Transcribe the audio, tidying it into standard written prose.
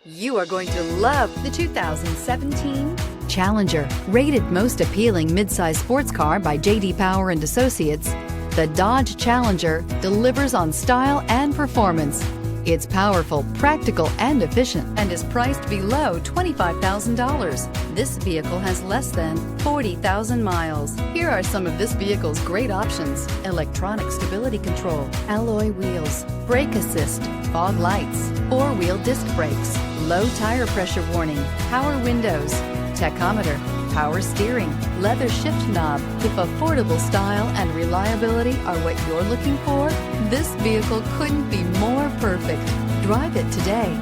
You are going to love the 2017 Challenger. Rated most appealing midsize sports car by J.D. Power and Associates, the Dodge Challenger delivers on style and performance. It's powerful, practical, and efficient, and is priced below $25,000. This vehicle has less than 40,000 miles. Here are some of this vehicle's great options: electronic stability control, alloy wheels, brake assist, fog lights, four-wheel disc brakes, low tire pressure warning, power windows, tachometer, power steering, leather shift knob. If affordable style and reliability are what you're looking for, this vehicle couldn't be more perfect. Drive it today.